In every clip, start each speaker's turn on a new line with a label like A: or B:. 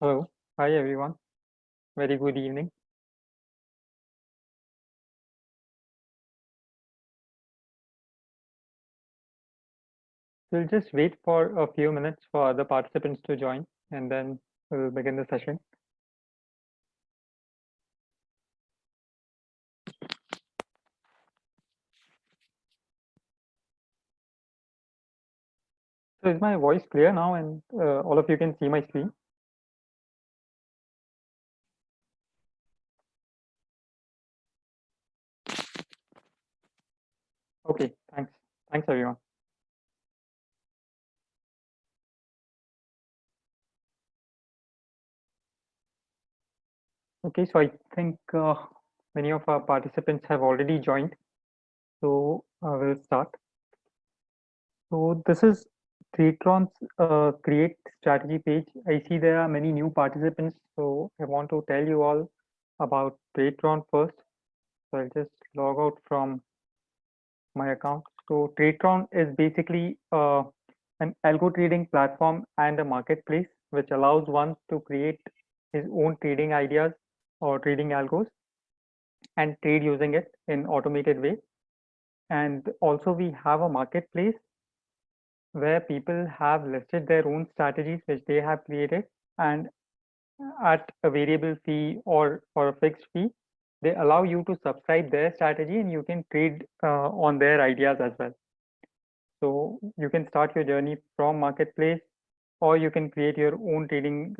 A: Hello. Hi, everyone. Very good evening. We'll just wait for a few minutes for other participants to join, and then we'll begin the session. So is my voice clear now, and all of you can see my screen? Okay, thanks. Thanks, everyone. Okay, so I think many of our participants have already joined. So we'll start. So this is Tradetron's create strategy page. I see there are many new participants, so I want to tell you all about Tradetron first. So I'll just log out from my account. So Tradetron is basically an algo trading platform and a marketplace which allows one to create his own trading ideas or trading algos and trade using it in automated way. And also we have a marketplace where people have listed their own strategies which they have created, and at a variable fee or a fixed fee, they allow you to subscribe their strategy and you can trade on their ideas as well. So you can start your journey from marketplace, or you can create your own trading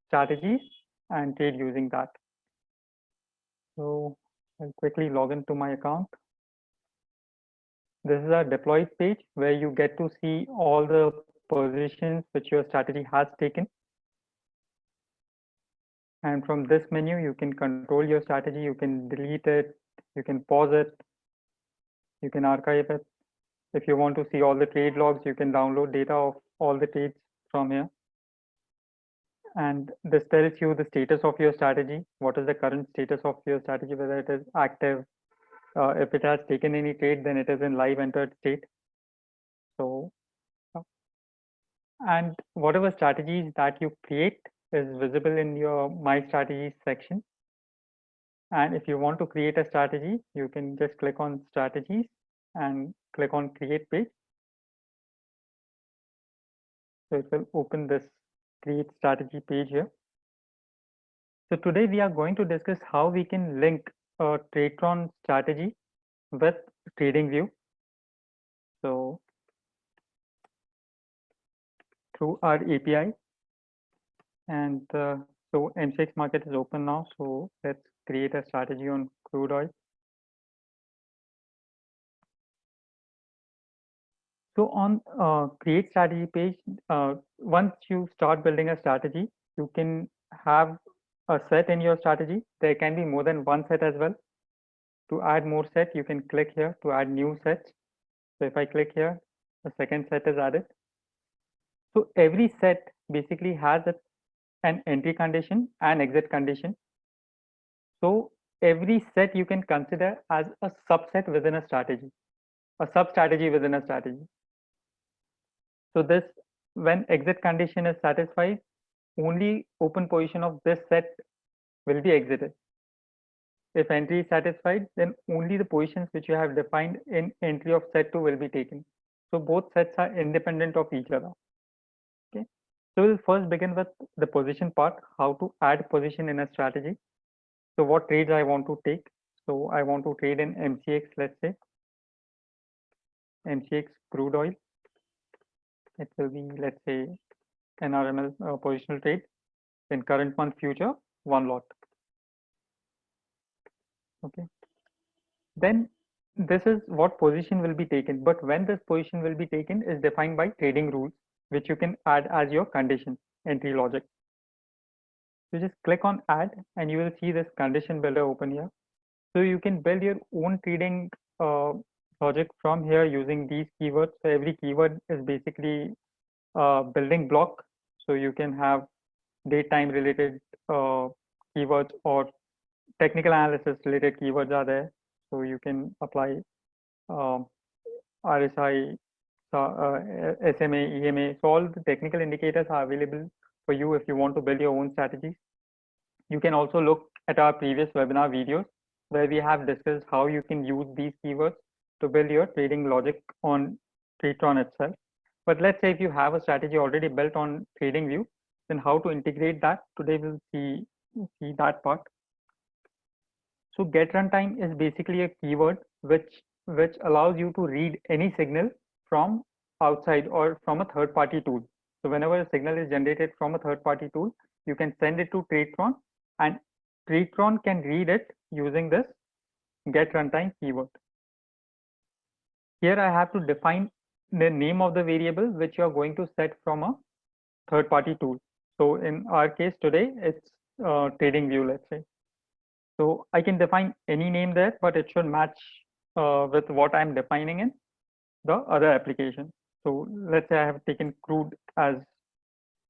A: strategies and trade using that. So I'll quickly log into my account. This is our deployed page where you get to see all the positions which your strategy has taken. And from this menu, you can control your strategy, you can delete it, you can pause it, you can archive it. If you want to see all the trade logs, you can download data of all the trades from here. And this tells you the status of your strategy. What is the current status of your strategy, whether it is active. If it has taken any trade, then it is in live entered state. So, and whatever strategies that you create is visible in your My Strategies section. And if you want to create a strategy, you can just click on Strategies and click on Create Page. So it will open this Create Strategy page here. So today we are going to discuss how we can link a Tradetron strategy with TradingView. So through our API, and so MCX market is open now. So let's create a strategy on crude oil. So on create strategy page, once you start building a strategy, you can have a set in your strategy. There can be more than one set as well. To add more set, you can click here to add new sets. So if I click here, the second set is added. So every set basically has an entry condition and exit condition. So every set you can consider as a subset within a strategy, a sub strategy within a strategy. So this, when exit condition is satisfied, only open position of this set will be exited. If entry is satisfied, then only the positions which you have defined in entry of set 2 will be taken. So both sets are independent of each other. Okay. So we'll first begin with the position part, how to add position in a strategy. So what trades I want to take. So I want to trade in MCX, let's say, MCX crude oil. It will be, let's say, NRML positional trade in current month future, one lot. Okay. Then this is what position will be taken, but when this position will be taken is defined by trading rules, which you can add as your condition entry logic. So just click on add and you will see this condition builder open here. So you can build your own trading logic from here using these keywords. So every keyword is basically a building block. So you can have date time related keywords or technical analysis related keywords are there. So you can apply RSI, SMA, EMA. So all the technical indicators are available for you if you want to build your own strategies. You can also look at our previous webinar videos where we have discussed how you can use these keywords to build your trading logic on Tradetron itself. But let's say if you have a strategy already built on TradingView, then how to integrate that? Today we'll see that part. So get runtime is basically a keyword which allows you to read any signal from outside or from a third-party tool. So whenever a signal is generated from a third-party tool, you can send it to Tradetron, and Tradetron can read it using this get runtime keyword. Here I have to define the name of the variable which you are going to set from a third-party tool. So in our case today, it's TradingView, let's say. So I can define any name there, but it should match with what I'm defining in the other application. So let's say I have taken crude as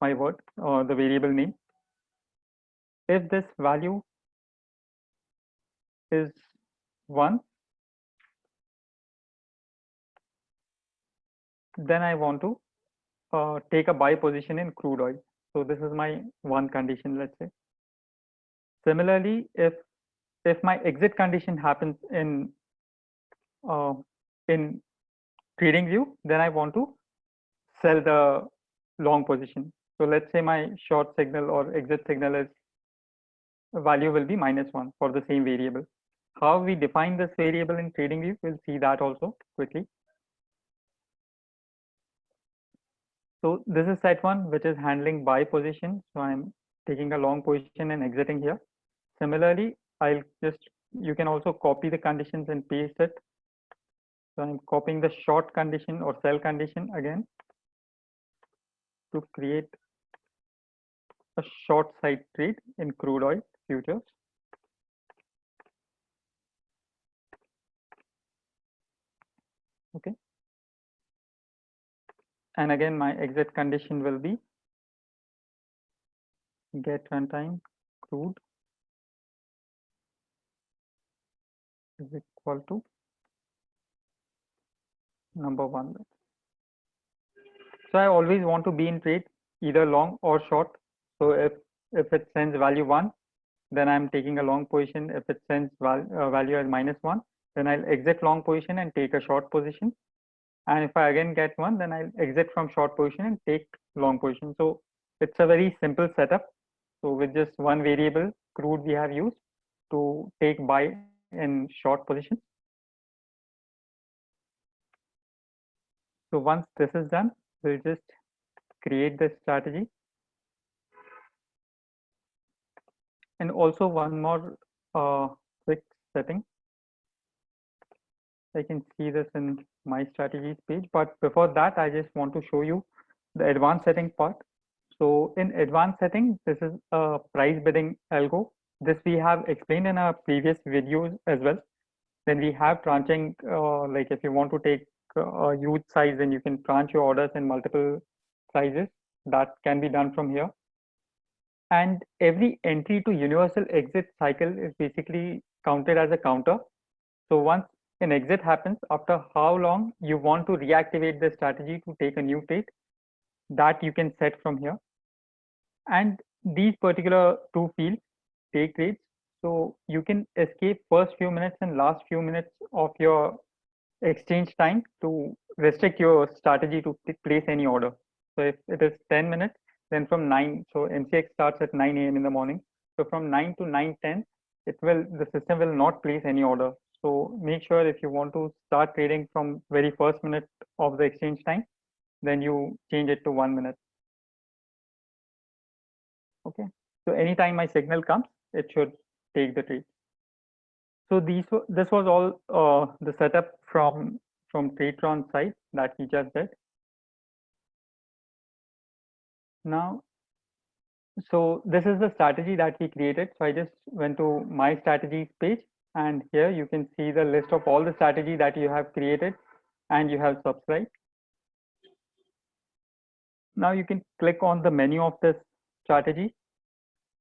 A: my word, the variable name. If this value is 1, then I want to take a buy position in crude oil. So this is my 1 condition, let's say. Similarly, if my exit condition happens in TradingView, then I want to sell the long position. So let's say my short signal or exit signal is value will be -1 for the same variable. How we define this variable in TradingView, we'll see that also quickly. So this is set 1, which is handling buy position. So I'm taking a long position and exiting here. Similarly, you can also copy the conditions and paste it. So I'm copying the short condition or sell condition again to create a short side trade in crude oil futures. Okay. And again, my exit condition will be get runtime crude is equal to number 1. So I always want to be in trade either long or short. So if it sends value 1, then I'm taking a long position. If it sends value as -1, then I'll exit long position and take a short position. And if I again get 1, then I'll exit from short position and take long position. So it's a very simple setup. So with just one variable crude we have used to take buy in short position. So once this is done, we'll just create the strategy. And also one more quick setting. I can see this in my strategies page, but before that, I just want to show you the advanced setting part. So in advanced setting, this is a price bidding algo. This we have explained in our previous videos as well. Then we have tranching, like if you want to take a huge size, then you can tranche your orders in multiple sizes. That can be done from here. And every entry to universal exit cycle is basically counted as a counter. So once an exit happens, after how long you want to reactivate the strategy to take a new trade, that you can set from here. And these particular two fields, take trades, so you can escape first few minutes and last few minutes of your exchange time to restrict your strategy to place any order. So if it is 10 minutes, then from 9, so MCX starts at 9 a.m. in the morning. So from 9 to 9:10, the system will not place any order. So make sure if you want to start trading from very first minute of the exchange time, then you change it to 1 minute. Okay. So anytime my signal comes, it should take the trade. So this was all the setup from Tradetron side that we just did. Now, so this is the strategy that we created. So I just went to my strategies page, and here you can see the list of all the strategy that you have created and you have subscribed. Now you can click on the menu of this strategy,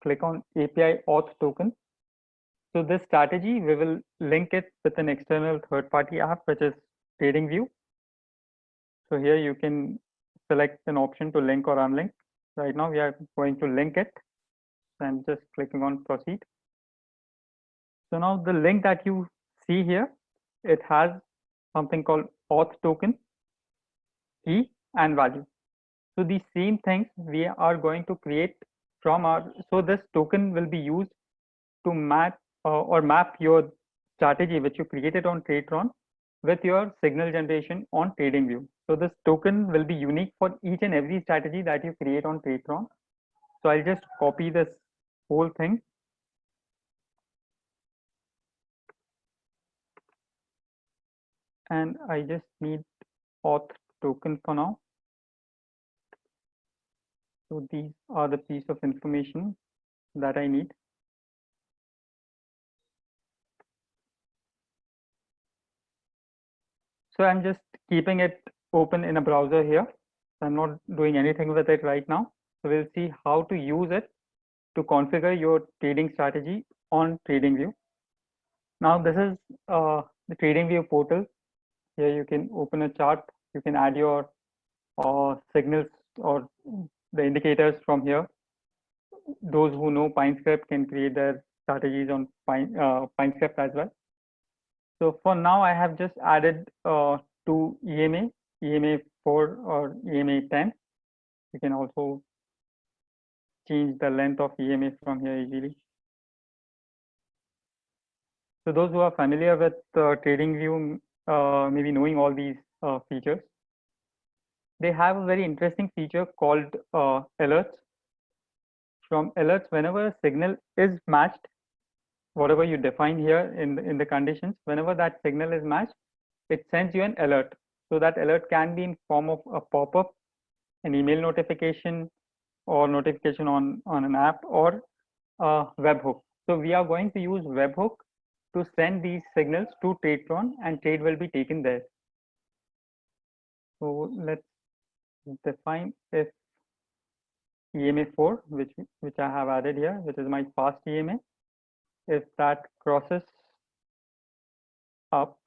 A: click on API auth token. So this strategy, we will link it with an external third-party app, which is TradingView. So here you can select an option to link or unlink. Right now we are going to link it. So I'm just clicking on proceed. So now the link that you see here, it has something called auth token, key and value. So the same things we are going to create from our, so this token will be used to map or map your strategy which you created on Tradetron with your signal generation on TradingView. So this token will be unique for each and every strategy that you create on Tradetron. So I'll just copy this whole thing. And I just need auth token for now. So these are the piece of information that I need. So I'm just keeping it open in a browser here. I'm not doing anything with it right now. So we'll see how to use it to configure your trading strategy on TradingView. Now this is the TradingView portal. Here you can open a chart. You can add your signals or the indicators from here. Those who know PineScript can create their strategies on PineScript as well. So for now, I have just added two EMA 4 or EMA 10. You can also change the length of EMA from here easily. So those who are familiar with TradingView, maybe knowing all these features, they have a very interesting feature called alerts. From alerts, whenever a signal is matched, whatever you define here in the conditions, whenever that signal is matched, it sends you an alert. So that alert can be in form of a pop-up, an email notification, or notification on an app, or a webhook. So we are going to use webhook to send these signals to Tradetron, and trade will be taken there. So let's define if EMA 4, which I have added here, which is my fast EMA, if that crosses up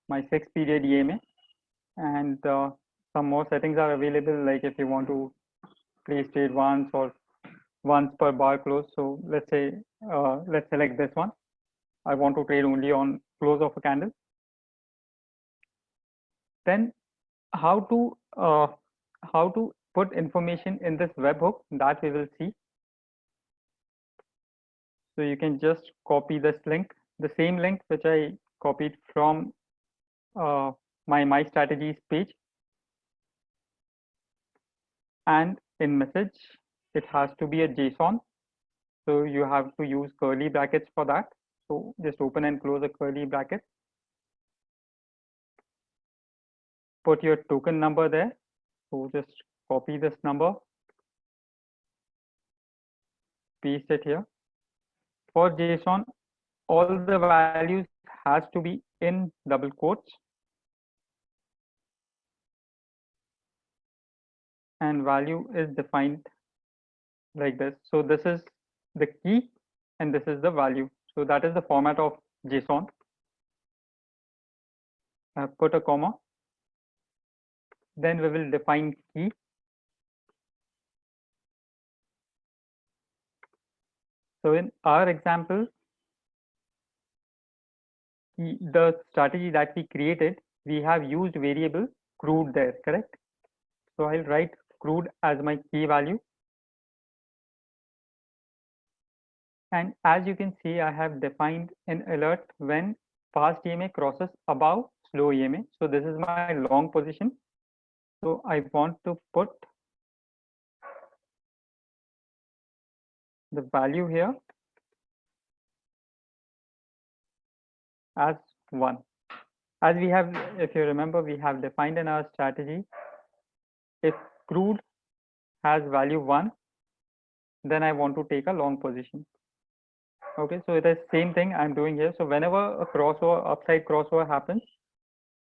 A: my 6-period EMA, and some more settings are available, like if you want to place trade once or once per bar close. So let's say let's select this one. I want to trade only on close of a candle. Then how to put information in this webhook, that we will see. So you can just copy this link, the same link which I copied from my strategies page, and in message it has to be a JSON. So you have to use curly brackets for that. So just open and close a curly bracket. Put your token number there. So just copy this number, paste it here. For JSON, all the values has to be in double quotes, and value is defined like this. So this is the key and this is the value. So that is the format of JSON. Put a comma. Then we will define key. So in our example, the strategy that we created, we have used variable crude there, correct? So I'll write crude as my key value. And as you can see, I have defined an alert when fast EMA crosses above slow EMA. So this is my long position. So I want to put the value here as 1. As we have, if you remember, we have defined in our strategy, if crude has value 1, then I want to take a long position. Okay, so it is same thing I'm doing here. So whenever a crossover, upside crossover happens,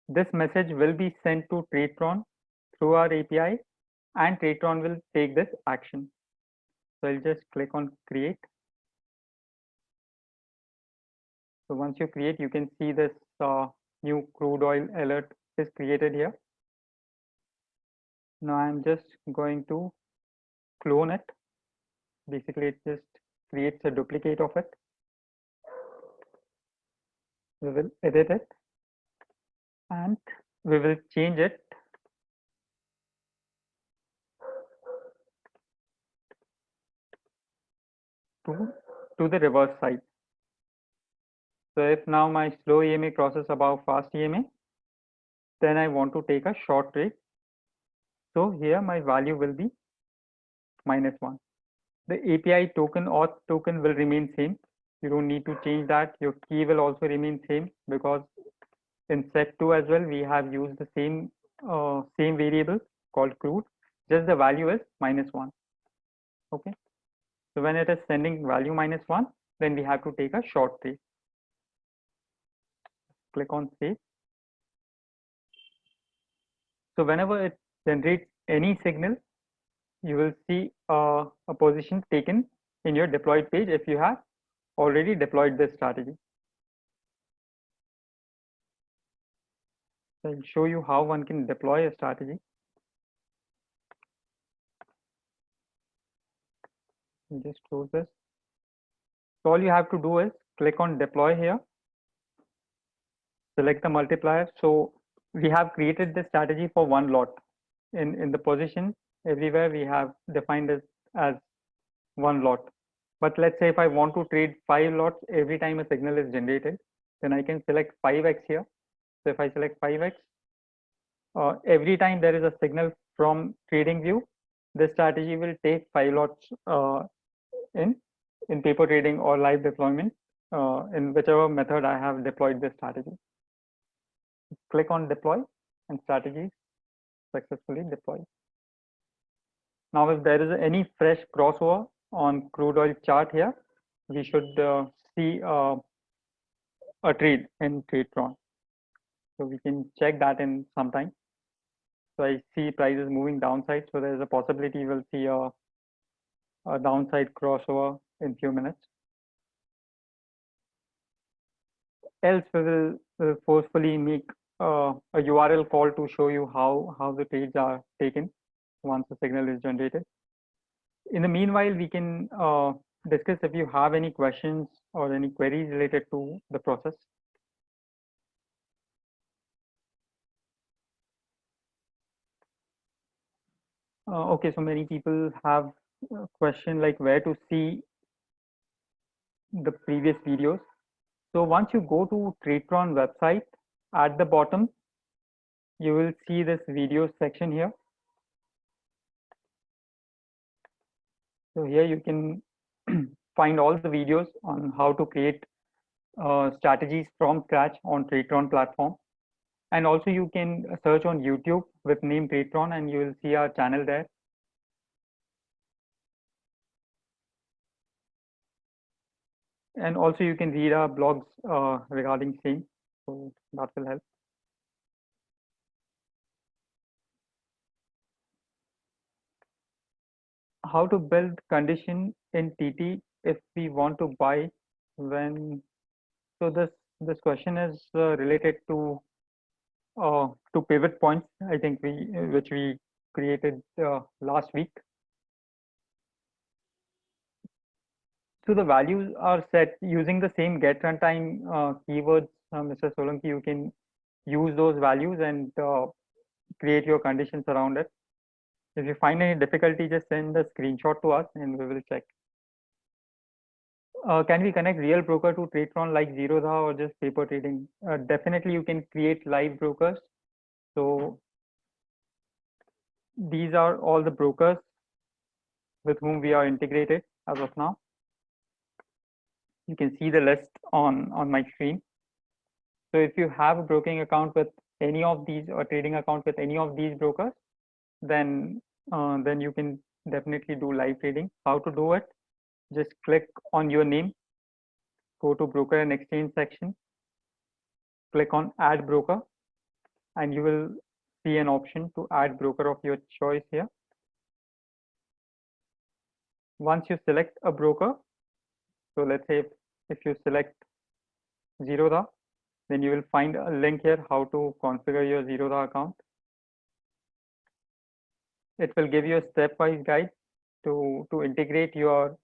A: this message will be sent to Tradetron through our API, and Tradetron will take this action. So I'll just click on create. So once you create, you can see this new crude oil alert is created here. Now I'm just going to clone it. Basically, it just creates a duplicate of it. We will edit it and we will change it to the reverse side. So if now my slow EMA crosses above fast EMA, then I want to take a short trade. So here my value will be -1. The API token auth token will remain same. You don't need to change that. Your key will also remain same because in set 2 as well we have used the same variable called crude. Just the value is -1. Okay. So when it is sending value -1, then we have to take a short trade. Click on save. So whenever it generates any signal, you will see a position taken in your deployed page if you have already deployed this strategy. So I'll show you how one can deploy a strategy. Just close this. So all you have to do is click on deploy here, select the multiplier. So we have created this strategy for one lot. In the position, everywhere we have defined this as one lot. But let's say if I want to trade 5 lots every time a signal is generated, then I can select 5x here. So if I select 5x, every time there is a signal from TradingView, this strategy will take 5 lots in paper trading or live deployment, in whichever method I have deployed this strategy. Click on deploy and strategy successfully deployed. Now if there is any fresh crossover on crude oil chart here, we should see a trade in Tradetron. So we can check that in some time. So I see prices moving downside, so there is a possibility we'll see a downside crossover in few minutes. Else we will forcefully make a URL call to show you how the trades are taken once the signal is generated. In the meanwhile, we can discuss if you have any questions or any queries related to the process. Okay, so many people have a question like where to see the previous videos. So once you go to Tradetron website, at the bottom, you will see this video section here. So here you can find all the videos on how to create strategies from scratch on Tradetron platform. And also you can search on YouTube with name Tradetron and you will see our channel there. And also you can read our blogs regarding same, so that will help. How to build condition in TT if we want to buy when, so this question is related to pivot points, I think which we created last week. So the values are set using the same get runtime keywords, Mr. Solanki. You can use those values and create your conditions around it. If you find any difficulty, just send a screenshot to us and we will check. Can we connect real broker to Tradetron like Zerodha or just paper trading? Definitely you can create live brokers. So these are all the brokers with whom we are integrated as of now. You can see the list on my screen. So if you have a broking account with any of these or trading account with any of these brokers, then you can definitely do live trading. How to do it? Just click on your name, go to broker and exchange section, click on add broker, and you will see an option to add broker of your choice here. Once you select a broker, so let's say if you select Zerodha, then you will find a link here how to configure your Zerodha account. it will give you a stepwise guide to integrate your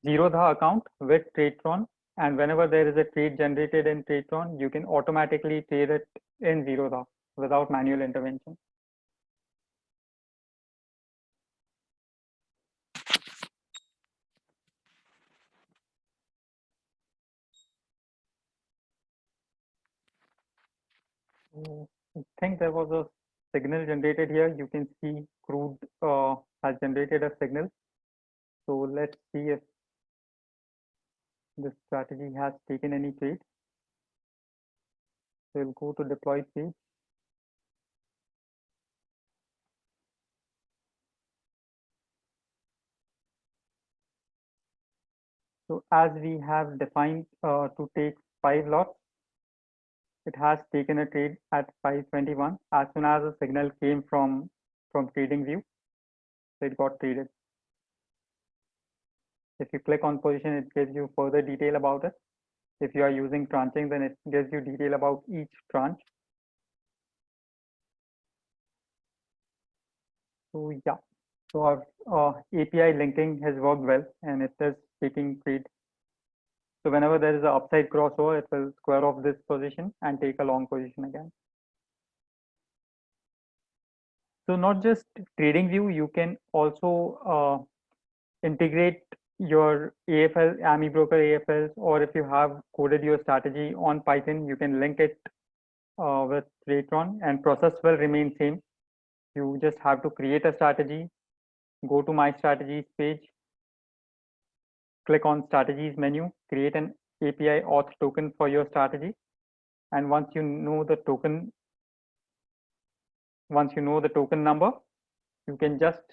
A: Zerodha account with Tradetron, and whenever there is a trade generated in Tradetron, you can automatically trade it in Zerodha without manual intervention. So I think there was a signal generated here. You can see crude has generated a signal. So let's see if this strategy has taken any trade. We'll go to deploy page. So as we have defined to take 5 lots, it has taken a trade at 521 as soon as a signal came from TradingView. So it got traded. If you click on position, it gives you further detail about it. If you are using tranching, then it gives you detail about each tranche. So yeah, so our API linking has worked well and it is taking trade. So whenever there is an upside crossover, it will square off this position and take a long position again. So not just TradingView, you can also integrate your AFL, AMI broker AFLs, or if you have coded your strategy on Python, you can link it with Tradetron, and process will remain same. You just have to create a strategy, go to my strategies page, click on strategies menu, create an API auth token for your strategy, and once you know the token number, you can just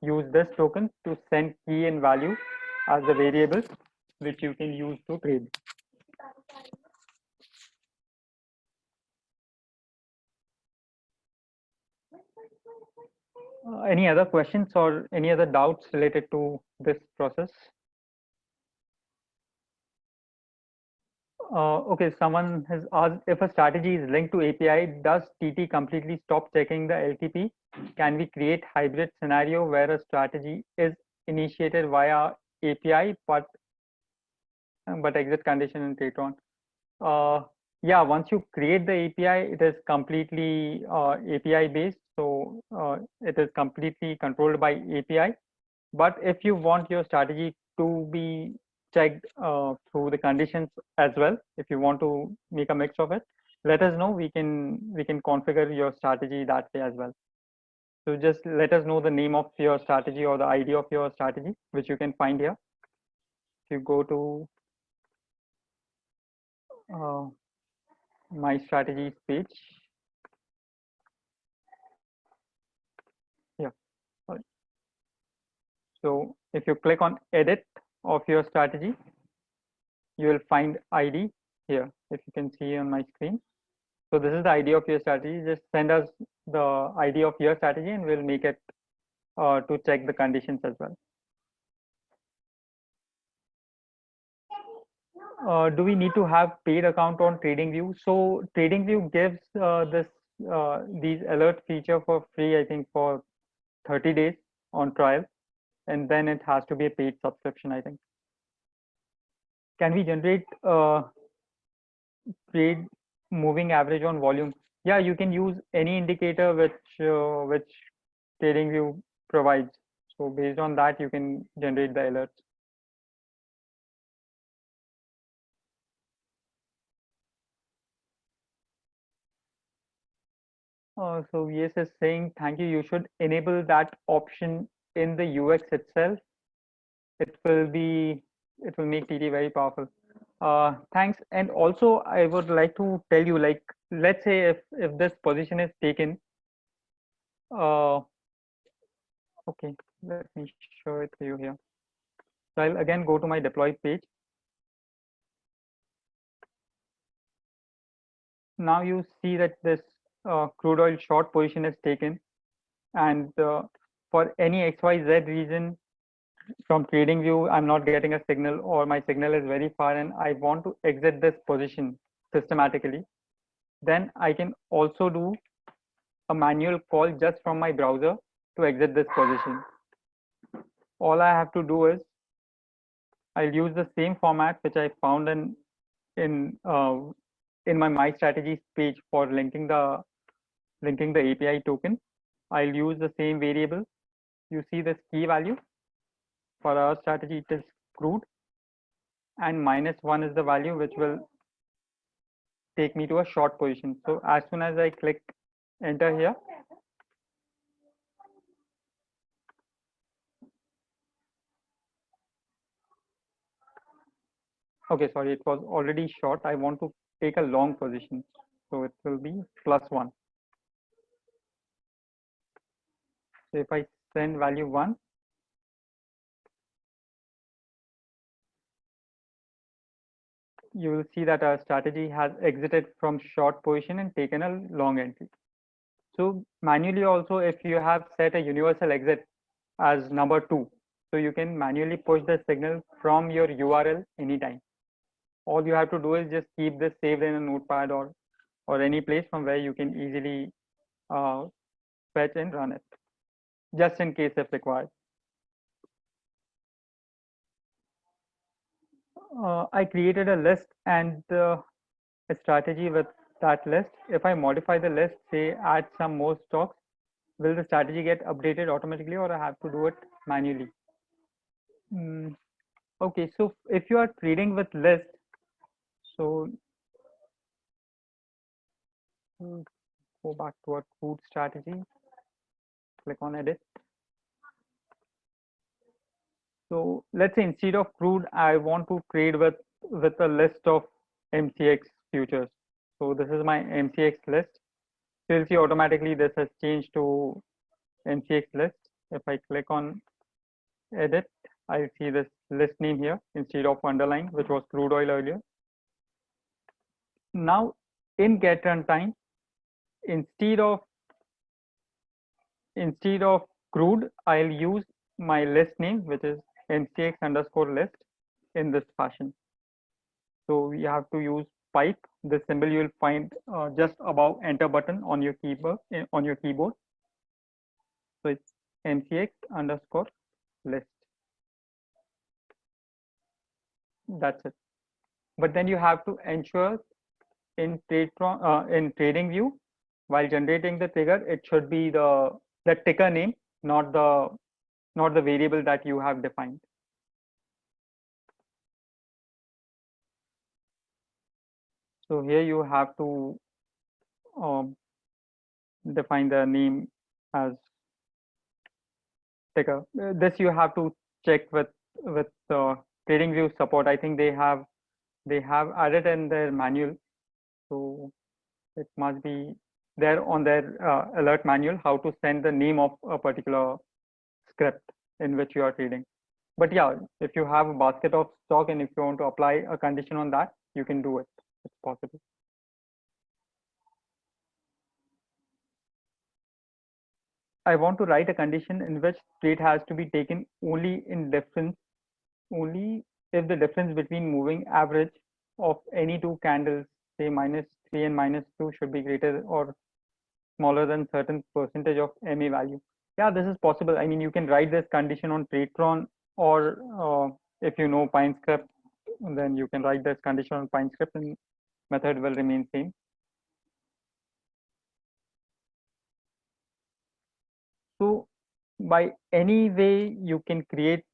A: use this token to send key and value as the variables which you can use to trade. Any other questions or any other doubts related to this process? Okay, someone has asked if a strategy is linked to API, does TT completely stop checking the LTP? Can we create hybrid scenario where a strategy is initiated via API but exit condition in Tradetron? Yeah, once you create the API, it is completely API based, so it is completely controlled by API. But if you want your strategy to be checked through the conditions as well, if you want to make a mix of it, let us know. We can configure your strategy that way as well. So just let us know the name of your strategy or the ID of your strategy, which you can find here. If you go to my strategies page, yeah, sorry. So if you click on edit of your strategy, you will find ID here, if you can see on my screen. So this is the ID of your strategy. Just send us the ID of your strategy and we'll make it to check the conditions as well. Do we need to have paid account on TradingView? So TradingView gives these alert feature for free, I think for 30 days on trial, and then it has to be a paid subscription, I think. Can we generate trade moving average on volume? Yeah, you can use any indicator which TradingView provides. So based on that, you can generate the alerts. So yes is saying thank you. You should enable that option in the UX itself. It will make TD very powerful. Thanks. And also I would like to tell you, like, let's say if this position is taken, okay, let me show it to you here. So I'll again go to my deploy page. Now you see that this crude oil short position is taken, and for any XYZ reason from TradingView, I'm not getting a signal, or my signal is very far and I want to exit this position systematically, then I can also do a manual call just from my browser to exit this position. All I have to do is I'll use the same format which I found in uh, in my strategies page for linking the API token. I'll use the same variable. You see this key value for our strategy, it is crude, and -1 is the value which will take me to a short position. So as soon as I click enter here, okay, sorry, it was already short. I want to take a long position, so it will be +1. So if I send value 1, you will see that our strategy has exited from short position and taken a long entry. So manually also, if you have set a universal exit as number 2, so you can manually push the signal from your URL anytime. All you have to do is just keep this saved in a notepad or any place from where you can easily fetch and run it, just in case if required. I created a list and a strategy with that list. If I modify the list, say add some more stocks, will the strategy get updated automatically or I have to do it manually? Okay, so if you are trading with list, so go back to our crude strategy, click on edit. So let's say instead of crude, I want to trade with a list of MCX futures. So this is my MCX list. You'll see automatically this has changed to MCX list. If I click on edit, I'll see this list name here instead of underline, which was crude oil earlier. Now in get runtime, instead of crude, I'll use my list name, which is MCX underscore list in this fashion. So we have to use pipe. The symbol you will find just above enter button on your keyboard. So it's MCX underscore list. That's it. But then you have to ensure in Tradetron, in TradingView, while generating the trigger, it should be the ticker name, not the variable that you have defined. So here you have to define the name as ticker. This you have to check with TradingView support. I think they have added in their manual, so it must be there on their alert manual how to send the name of a particular script in which you are trading. But yeah, if you have a basket of stock and if you want to apply a condition on that, you can do it. It's possible. I want to write a condition in which trade has to be taken only if the difference between moving average of any two candles, say -3 and -2, should be greater or smaller than certain percentage of MA value. Yeah, this is possible. I mean, you can write this condition on Tradetron, or if you know PineScript, then you can write this condition on PineScript and method will remain same. So by any way you can create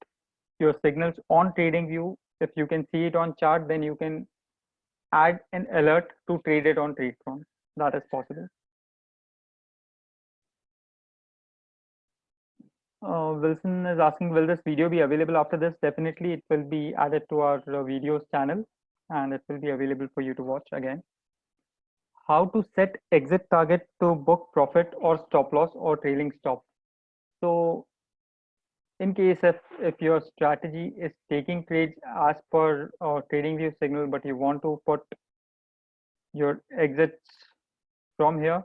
A: your signals on TradingView. If you can see it on chart, then you can add an alert to trade it on Tradetron. That is possible. Wilson is asking, will this video be available after this? Definitely, it will be added to our videos channel and it will be available for you to watch again. How to set exit target to book profit or stop loss or trailing stop. So in case if your strategy is taking trades as per TradingView signal, but you want to put your exits from here,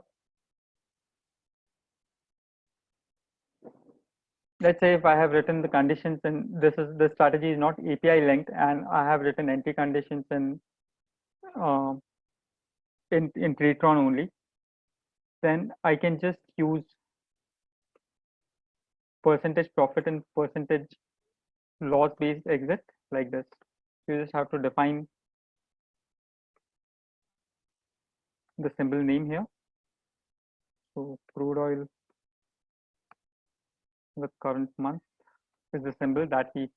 A: let's say if I have written the conditions and the strategy is not API linked and I have written entry conditions in Tradetron only. then I can just use percentage profit and percentage loss based exit like this. You just have to define the symbol name here. So crude oil with current month is the symbol that we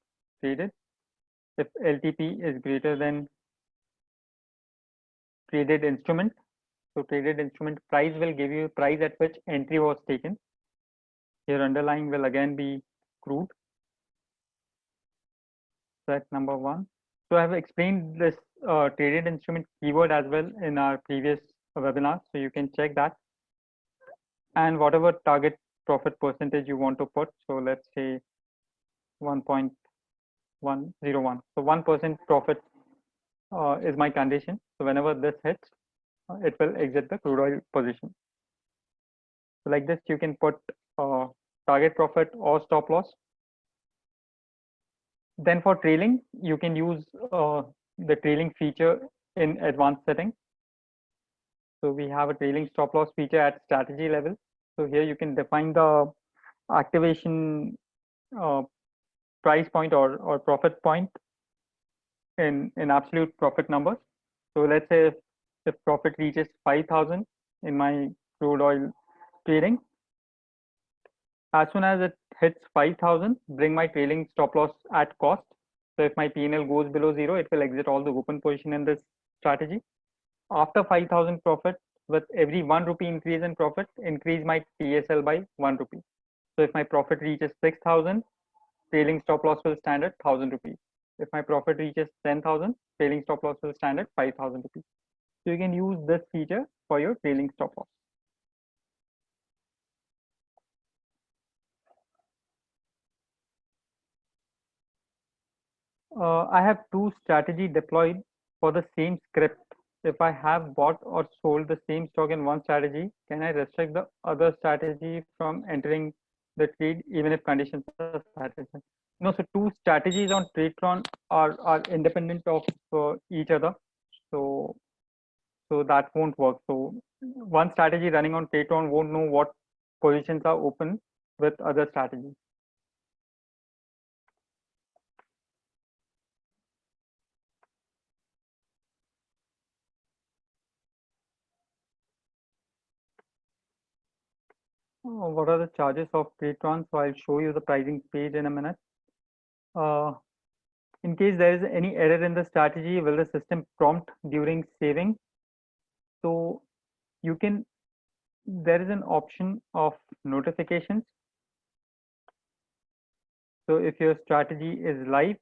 A: traded. If LTP is greater than traded instrument, so traded instrument price will give you price at which entry was taken. Here underlying will again be crude. Set number 1. So I have explained this traded instrument keyword as well in our previous webinar, so you can check that. And whatever target profit percentage you want to put, so let's say 1.101. So 1% profit is my condition. So whenever this hits, it will exit the crude oil position. So like this, you can put target profit or stop loss. Then for trailing, you can use the trailing feature in advanced setting. So we have a trailing stop loss feature at strategy level. So here you can define the activation price point or profit point in absolute profit numbers. So let's say if profit reaches 5,000 in my crude oil trading, as soon as it hits 5,000, bring my trailing stop loss at cost. So if my P&L goes below 0, it will exit all the open position in this strategy. After 5,000 profit, with every 1 rupee increase in profit, increase my TSL by 1 rupee. So if my profit reaches 6,000, trailing stop loss will stand at 1,000 rupees. If my profit reaches 10,000, trailing stop loss will stand at 5,000 rupees. So you can use this feature for your trailing stop loss. I have two strategy deployed for the same script. If I have bought or sold the same stock in one strategy, can I restrict the other strategy from entering the trade even if conditions are satisfied? No, so two strategies on Tradetron are independent of each other. So that won't work. So one strategy running on Tradetron won't know what positions are open with other strategies. What are the charges of Tradetron? So I'll show you the pricing page in a minute. In case there is any error in the strategy, will the system prompt during saving? So you can, there is an option of notifications. So if your strategy is live,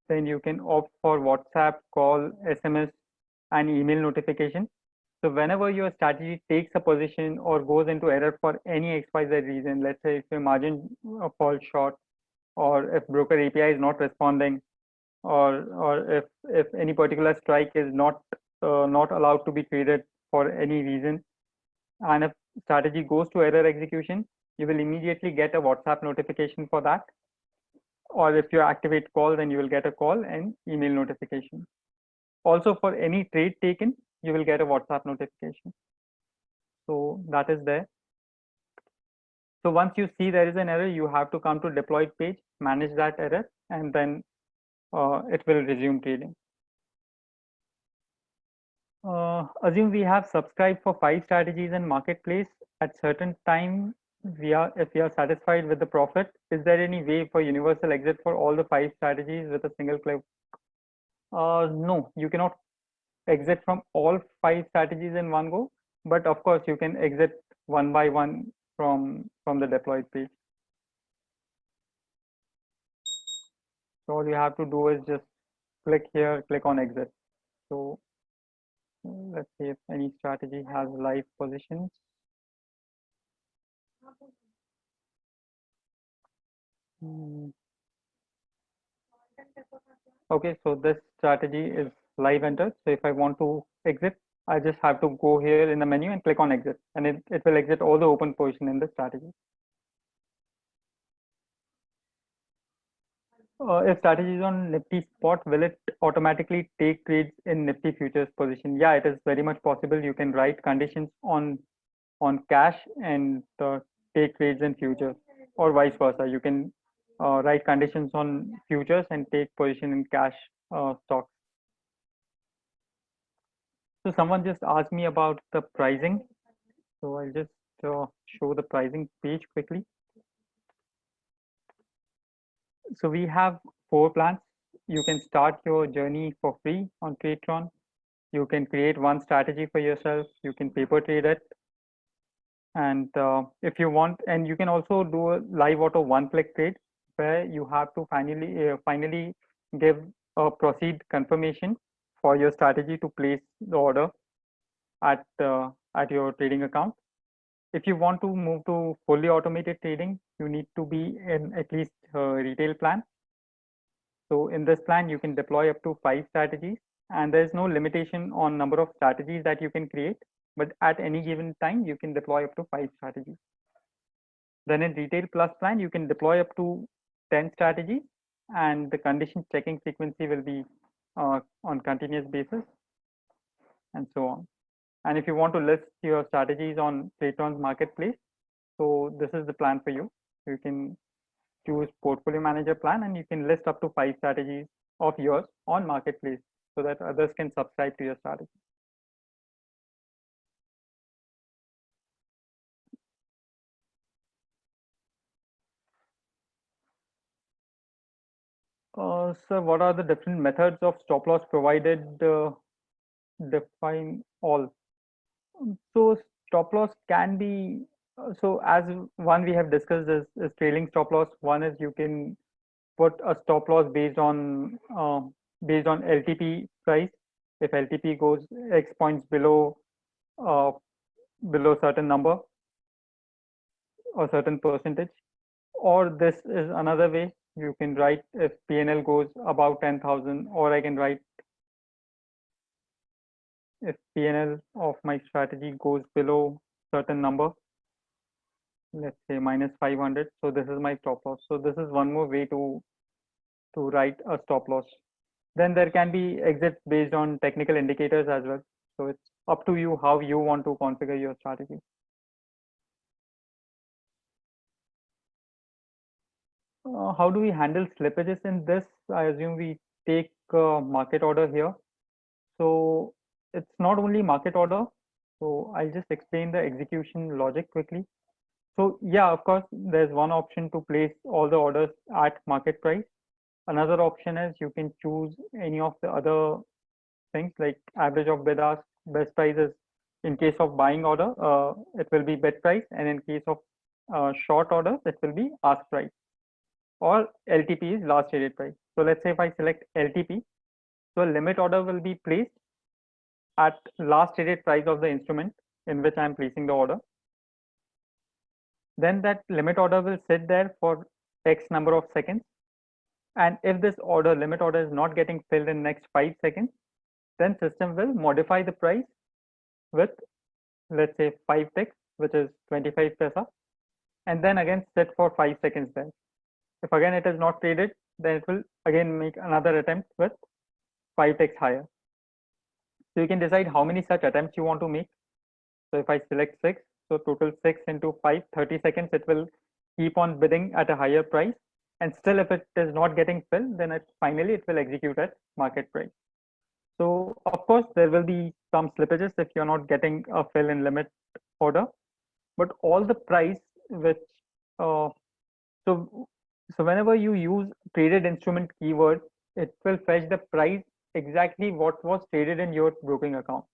A: then you can opt for WhatsApp, call, SMS, and email notification. So whenever your strategy takes a position or goes into error for any XYZ reason, let's say if your margin falls short, or if broker API is not responding, or if any particular strike is not allowed to be traded for any reason, and if strategy goes to error execution, you will immediately get a WhatsApp notification for that. Or if you activate call, then you will get a call and email notification. Also for any trade taken, you will get a WhatsApp notification. So that is there. So once you see there is an error, you have to come to deployed page, manage that error, and then it will resume trading. Assume we have subscribed for 5 strategies in marketplace. At certain time, if we are satisfied with the profit, is there any way for universal exit for all the 5 strategies with a single click? No, you cannot exit from all 5 strategies in one go, but of course you can exit one by one from the deployed page. So all you have to do is just click here, click on exit. So let's see if any strategy has live positions. Okay, so this strategy is live entered. So if I want to exit, I just have to go here in the menu and click on exit, and it will exit all the open position in the strategy. If strategy is on Nifty spot, will it automatically take trades in Nifty futures position? Yeah, it is very much possible. You can write conditions on on cash and take trades in futures, or vice versa. You can write conditions on futures and take position in cash stocks. So someone just asked me about the pricing. So I'll just show the pricing page quickly. So we have 4 plans. You can start your journey for free on Tradetron. You can create one strategy for yourself. You can paper trade it. And if you want, and you can also do a live auto one-click trade where you have to finally give a proceed confirmation for your strategy to place the order at your trading account. If you want to move to fully automated trading, you need to be in at least a retail plan. So in this plan, you can deploy up to 5 strategies, and there's no limitation on number of strategies that you can create, but at any given time, you can deploy up to 5 strategies. Then in retail plus plan, you can deploy up to 10 strategies, and the condition checking frequency will be on continuous basis, and so on. And if you want to list your strategies on Tradetron's marketplace, so this is the plan for you. You can choose portfolio manager plan, and you can list up to 5 strategies of yours on marketplace so that others can subscribe to your strategy. So what are the different methods of stop loss provided? Define all. So stop loss can be, so as one we have discussed is trailing stop loss. One is you can put a stop loss based on LTP price. If LTP goes X points below certain number or certain percentage, or this is another way. You can write if PNL goes above 10,000, or I can write if PNL of my strategy goes below certain number, let's say minus 500. So this is my stop loss. So this is one more way to write a stop loss. Then there can be exits based on technical indicators as well. So it's up to you how you want to configure your strategy. How do we handle slippages in this? I assume we take market order here. So it's not only market order. So I'll just explain the execution logic quickly. So yeah, of course, there's one option to place all the orders at market price. Another option is you can choose any of the other things like average of bid ask, best prices. In case of buying order, it will be bid price, and in case of short orders, it will be ask price, or LTP is last traded price. So let's say if I select LTP, so a limit order will be placed at last traded price of the instrument in which I am placing the order. Then that limit order will sit there for X number of seconds. And if this limit order is not getting filled in next 5 seconds, then system will modify the price with, let's say, 5 ticks, which is 25 paisa, and then again sit for 5 seconds there. If again it is not traded, then it will again make another attempt with 5 ticks higher. So you can decide how many such attempts you want to make. So if I select 6, so total 6 into 5, 30 seconds, it will keep on bidding at a higher price. And still, if it is not getting filled, then finally it will execute at market price. So of course, there will be some slippages if you're not getting a fill in limit order, but all the price which, so whenever you use traded instrument keyword, it will fetch the price exactly what was traded in your broking account.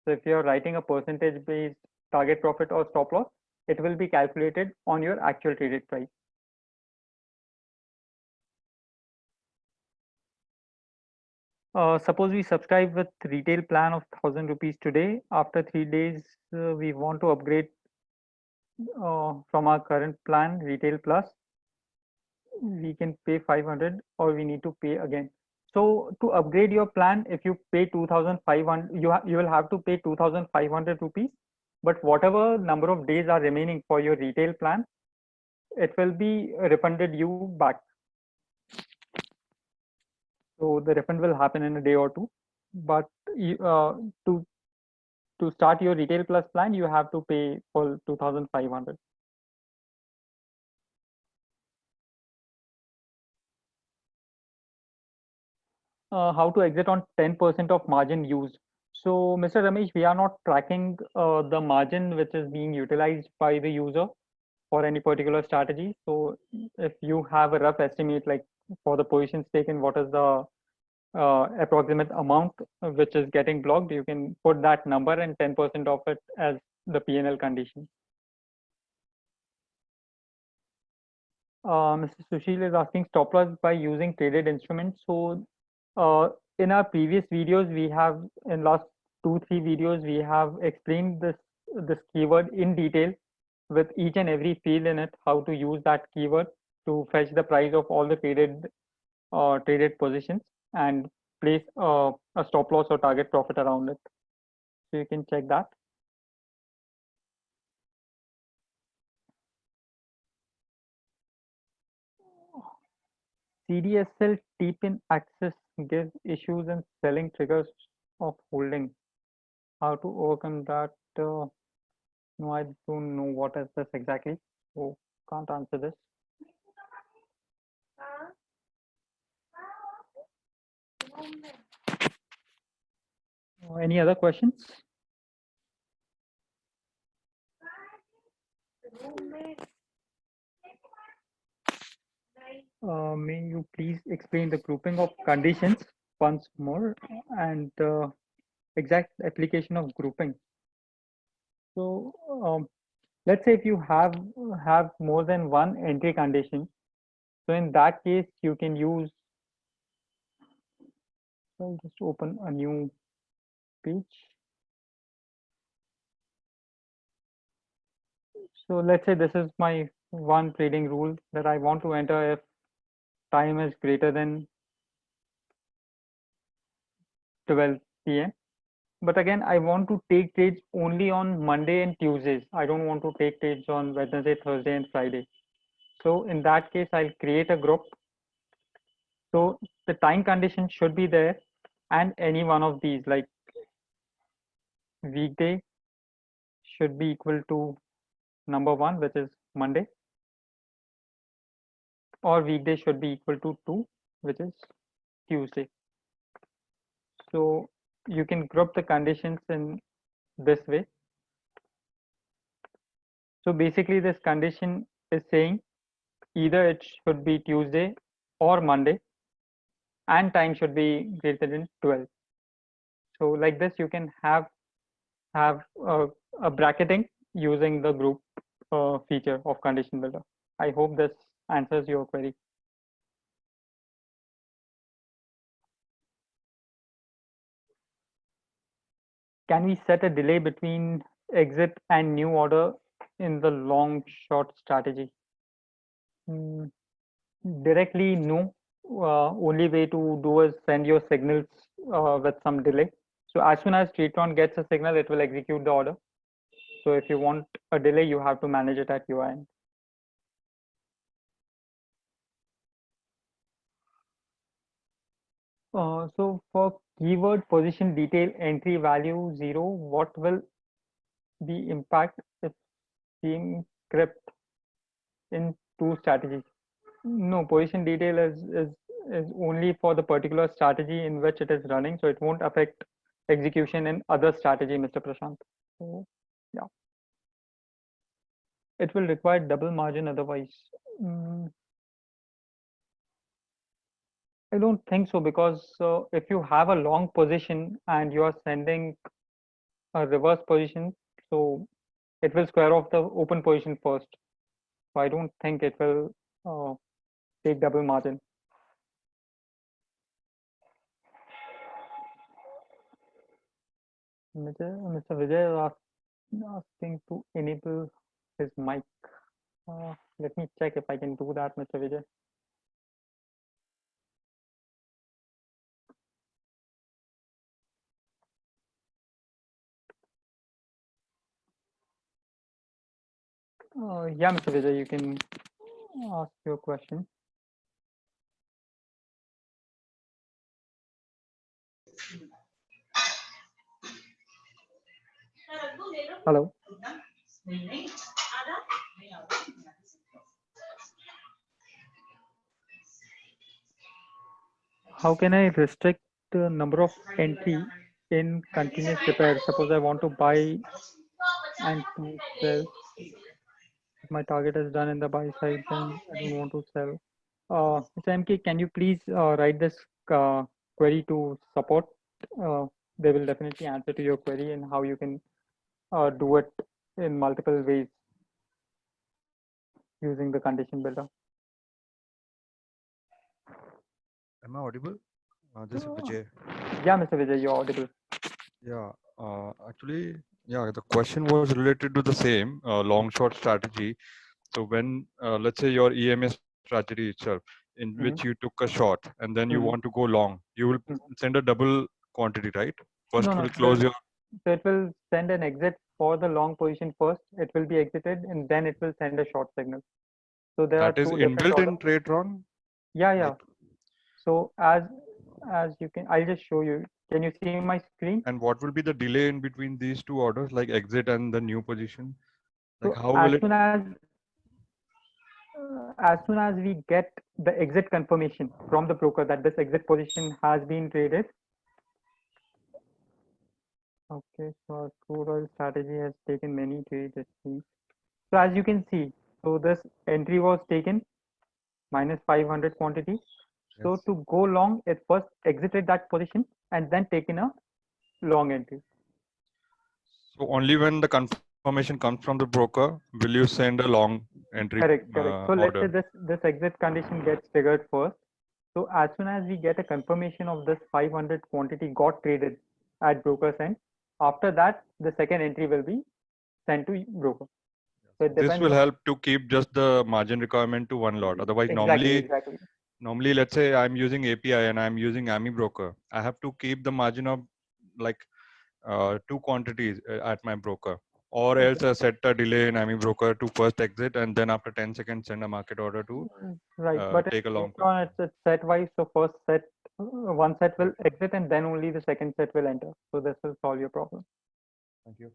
A: So if you're writing a percentage based target profit or stop loss, it will be calculated on your actual traded price. Suppose we subscribe with retail plan of 1,000 rupees today. After 3 days, we want to upgrade from our current plan, retail plus. We can pay 500, or we need to pay again. So to upgrade your plan, if you pay 2,500, you will have to pay 2,500 rupees. But whatever number of days are remaining for your retail plan, it will be refunded you back. So the refund will happen in a day or two. But to start your retail plus plan, you have to pay full 2,500. How to exit on 10% of margin used. So, Mr. Ramesh, we are not tracking the margin which is being utilized by the user for any particular strategy. So, if you have a rough estimate, like for the positions taken, what is the approximate amount which is getting blocked, you can put that number and 10% of it as the P&L condition. Mr. Sushil is asking stop loss by using traded instruments. So in our previous videos, we have in last 2-3 videos, we have explained this keyword in detail with each and every field in it, how to use that keyword to fetch the price of all the traded positions and place a stop loss or target profit around it. So you can check that. CDSL T-pin access gives issues in selling triggers of holding. How to overcome that? No, I don't know what is this exactly, so can't answer this. Any other questions? May you please explain the grouping of conditions once more and exact application of grouping? So let's say if you have more than one entry condition, so in that case you can use. I'll just open a new page. So let's say this is my one trading rule that I want to enter if time is greater than 12 p.m. But again, I want to take trades only on Monday and Tuesdays. I don't want to take trades on Wednesday, Thursday, and Friday. So in that case, I'll create a group. So the time condition should be there, and any one of these, like weekday, should be equal to number 1, which is Monday, or weekday should be equal to 2, which is Tuesday. So you can group the conditions in this way. So basically this condition is saying either it should be Tuesday or Monday and time should be greater than 12. So like this you can have a bracketing using the group feature of condition builder. I hope this answers your query. Can we set a delay between exit and new order in the long short strategy? Directly, no. Only way to do is send your signals with some delay. So as soon as Tradetron gets a signal, it will execute the order. So if you want a delay, you have to manage it at your end. So for keyword position detail entry value 0, what will the impact if being script in two strategies? No, position detail is only for the particular strategy in which it is running, so it won't affect execution in other strategy, Mr. Prashant. So yeah, it will require double margin otherwise. I don't think so, because if you have a long position and you are sending a reverse position, so it will square off the open position first. So I don't think it will take double margin. Mr. Vijay is asking to enable his mic. Let me check if I can do that, Mr. Vijay. Yeah, Mr. Vijay, you can ask your question. Hello. How can I restrict the number of entry in continuous repair? Suppose I want to buy and to sell. If my target is done in the buy side, then I don't want to sell. Mr. MK, can you please write this query to support? Uh, they will definitely answer to your query and how you can do it in multiple ways using the condition builder.
B: Am I audible? This is Vijay.
A: Yeah, Mr. Vijay, you're audible.
B: Yeah, actually, yeah, the question was related to the same long short strategy. So when, let's say your EMA strategy itself, in which you took a short and then you want to go long, you will send a double quantity, right? First will close your.
A: So it will send an exit for the long position first. It will be exited and then it will send a short signal. So there are
B: That is
A: two different
B: inbuilt
A: orders.
B: in Tradetron.
A: Yeah, yeah.
B: Like,
A: So as you can, I'll just show you. Can you see my screen?
B: and what will be the delay in between these two orders, like exit and the new position? Like
A: So
B: how will it?
A: as soon as we get the exit confirmation from the broker that this exit position has been traded. Okay, so our crude oil strategy has taken many trades, it seems. So as you can see, so this entry was taken minus 500 quantity. So
B: Yes.
A: to go long, it first exited that position and then taken a long entry.
B: So only when the confirmation comes from the broker will you send a long entry
A: Correct. So let's say
B: order.
A: this exit condition gets triggered first. So as soon as we get a confirmation of this 500 quantity got traded at broker's end, after that the second entry will be sent to broker. So it
B: This
A: depends
B: will
A: on
B: help to keep just the margin requirement to one lot. Otherwise, normally, let's say I'm using API and I'm using AMI broker. I have to keep the margin of like two quantities at my broker, or else I set a delay in AMI broker to first exit and then after 10 seconds send a market order to
A: Right, but
B: take a long.
A: it's set wise. So first set, one set will exit and then only the second set will enter. So this will solve your problem.
B: Thank you.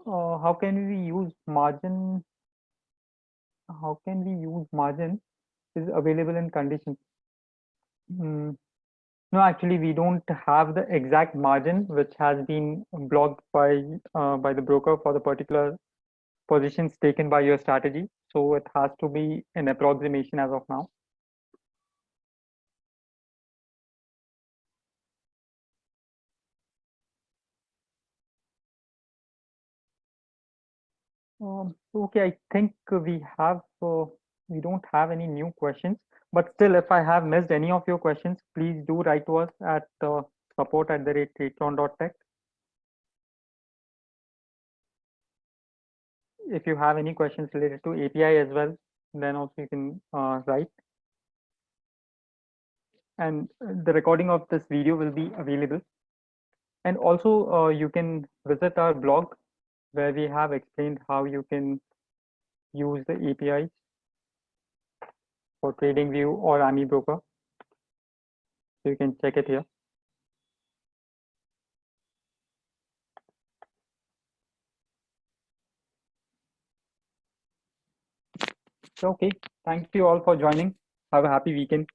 A: How can we use margin? How can we use margin is available in conditions? No, actually, we don't have the exact margin which has been blocked by the broker for the particular positions taken by your strategy. So it has to be an approximation as of now. Okay, I think we don't have any new questions. But still, if I have missed any of your questions, please do write to us at support@tradetron.tech. If you have any questions related to API as well, then also you can write. And the recording of this video will be available. And also, you can visit our blog where we have explained how you can use the APIs for TradingView or AMI broker. So you can check it here. So, okay, thank you all for joining. Have a happy weekend.